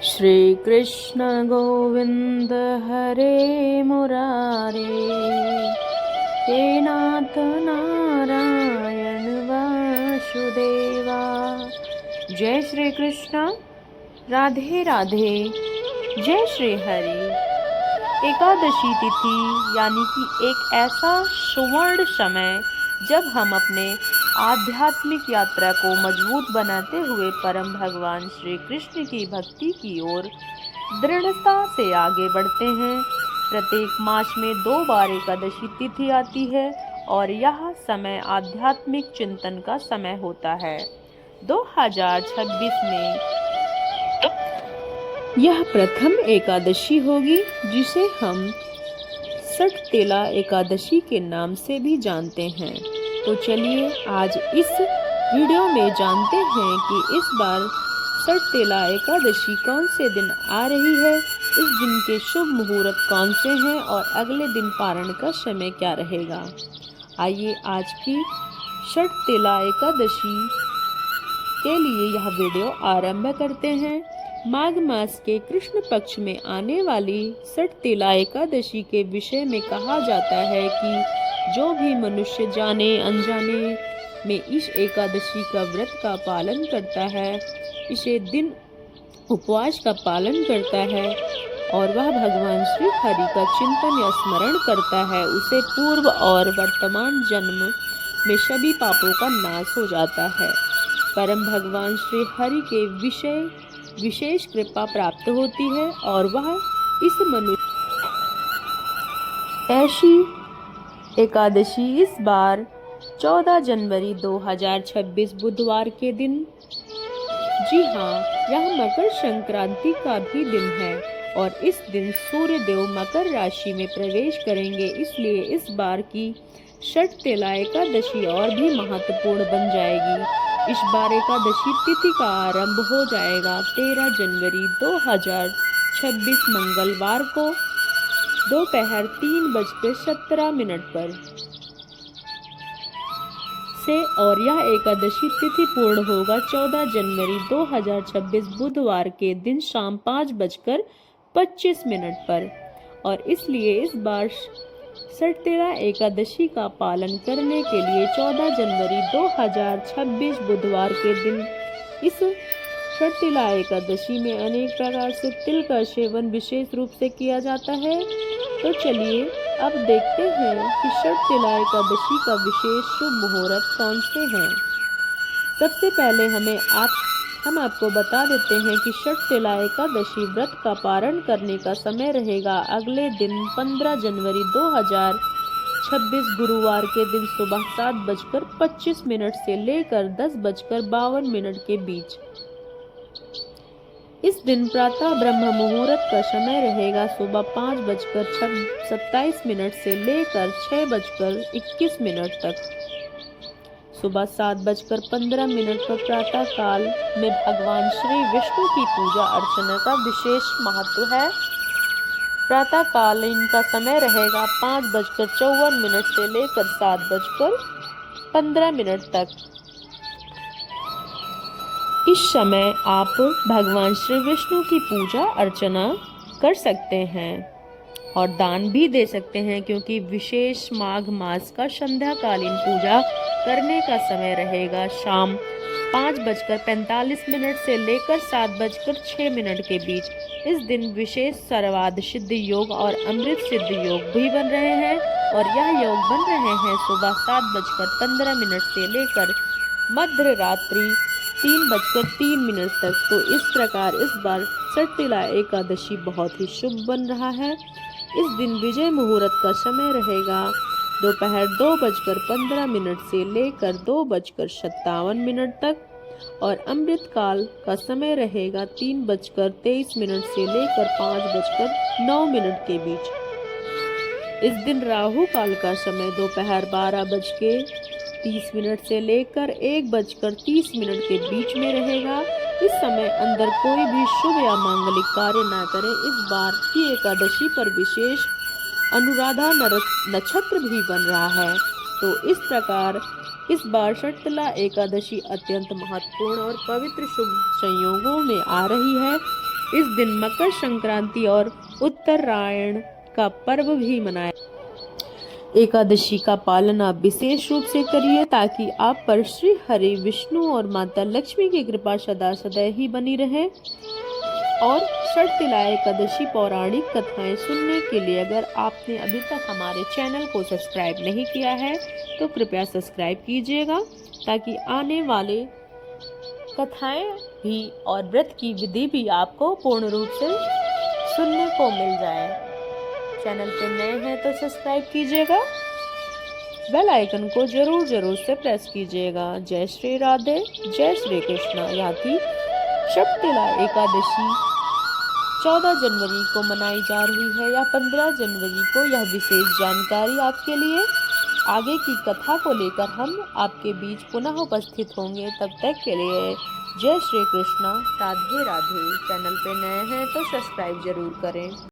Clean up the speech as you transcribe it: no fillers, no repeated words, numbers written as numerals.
श्री कृष्ण गोविंद हरे मुरारे, हे नाथ नारायण वासुदेवा। जय श्री कृष्ण, राधे राधे, जय श्री हरि। एकादशी तिथि यानी कि एक ऐसा सुवर्ण समय जब हम अपने आध्यात्मिक यात्रा को मजबूत बनाते हुए परम भगवान श्री कृष्ण की भक्ति की ओर दृढ़ता से आगे बढ़ते हैं। प्रत्येक मास में 2 बार एकादशी तिथि आती है और यह समय आध्यात्मिक चिंतन का समय होता है। 2026 में यह प्रथम एकादशी होगी जिसे हम सटतेला एकादशी के नाम से भी जानते हैं। तो चलिए आज इस वीडियो में जानते हैं कि इस बार सटतेला एकादशी कौन से दिन आ रही है, इस दिन के शुभ मुहूर्त कौन से हैं और अगले दिन पारण का समय क्या रहेगा। आइए आज की सटतेला एकादशी के लिए यह वीडियो आरंभ करते हैं। माघ मास के कृष्ण पक्ष में आने वाली सटतेला एकादशी के विषय में कहा जाता है कि जो भी मनुष्य जाने अनजाने में इस एकादशी का व्रत का पालन करता है, इसे दिन उपवास का पालन करता है और वह भगवान श्री हरि का चिंतन या स्मरण करता है, उसे पूर्व और वर्तमान जन्म में सभी पापों का नाश हो जाता है। परम भगवान श्री हरि के विशेष कृपा प्राप्त होती है और वह इस मनुष्य ऐसी एकादशी इस बार 14 जनवरी 2026 बुधवार के दिन, जी हाँ, यह मकर संक्रांति का भी दिन है और इस दिन सूर्य देव मकर राशि में प्रवेश करेंगे, इसलिए इस बार की सटतेला एकादशी और भी महत्वपूर्ण बन जाएगी। इस बार एकादशी तिथि का आरंभ हो जाएगा 13 जनवरी 2026 मंगलवार को दोपहर 3:17 पर से और यह एकादशी तिथि पूर्ण होगा 14 जनवरी 2026 बुधवार के दिन शाम 5:25 पर और इसलिए इस बार सटतेला एकादशी का पालन करने के लिए 14 जनवरी 2026 बुधवार के दिन इस सटतेला एकादशी में अनेक प्रकार से तिल का सेवन विशेष रूप से किया जाता है। तो चलिए अब देखते हैं कि सटतेला एकादशी का विशेष शुभ मुहूर्त कौन से हैं। सबसे पहले हम आपको बता देते हैं कि सटतेला एकादशी व्रत का पारण करने का समय रहेगा अगले दिन 15 जनवरी 2026 गुरुवार के दिन सुबह 7:25 से लेकर 10:52 के बीच। इस दिन प्रातः ब्रह्म मुहूर्त का समय रहेगा सुबह 5:27 से लेकर 6:21 तक। सुबह 7:15 पर प्रातः काल में भगवान श्री विष्णु की पूजा अर्चना का विशेष महत्व है। प्रातः काल इनका समय रहेगा 5:54 से लेकर 7:15 तक। इस समय आप भगवान श्री विष्णु की पूजा अर्चना कर सकते हैं और दान भी दे सकते हैं, क्योंकि विशेष माघ मास का संध्याकालीन पूजा करने का समय रहेगा शाम 5:45 से लेकर 7:06 के बीच। इस दिन विशेष सर्वार्थ सिद्ध योग और अमृत सिद्ध योग भी बन रहे हैं और यह योग बन रहे हैं सुबह 7:15 से लेकर मध्य रात्रि 3:03 तक। तो इस प्रकार इस बार सटतेला एकादशी बहुत ही शुभ बन रहा है। इस दिन विजय मुहूर्त का समय रहेगा दोपहर 2:15 से लेकर 2:57 तक और अमृत काल का समय रहेगा 3:23 से लेकर 5:09 के बीच। इस दिन राहु काल का समय दोपहर 12:30 से लेकर 1:30 के बीच में रहेगा। इस समय अंदर कोई भी शुभ या मांगलिक कार्य ना करें। इस बार की एकादशी पर विशेष अनुराधा नक्षत्र भी बन रहा है। तो इस प्रकार इस बार सटतेला एकादशी अत्यंत महत्वपूर्ण और पवित्र शुभ संयोगों में आ रही है। इस दिन मकर संक्रांति और उत्तरायण का पर्व भी मनाया। एकादशी का पालन आप विशेष रूप से करिए ताकि आप पर श्री हरि विष्णु और माता लक्ष्मी की कृपा सदा सदैव ही बनी रहे। और षटतिला एकादशी पौराणिक कथाएं सुनने के लिए अगर आपने अभी तक हमारे चैनल को सब्सक्राइब नहीं किया है तो कृपया सब्सक्राइब कीजिएगा ताकि आने वाले कथाएं भी और व्रत की विधि भी आपको पूर्ण रूप से सुनने को मिल जाए। चैनल पे नए हैं तो सब्सक्राइब कीजिएगा, बेल आइकन को जरूर से प्रेस कीजिएगा। जय श्री राधे, जय श्री कृष्णा। यहाँ की षटतिला एकादशी 14 जनवरी को मनाई जा रही है या 15 जनवरी को, यह विशेष जानकारी आपके लिए। आगे की कथा को लेकर हम आपके बीच पुनः उपस्थित होंगे। तब तक के लिए जय श्री कृष्णा, राधे राधे। चैनल पे नए हैं तो सब्सक्राइब जरूर करें।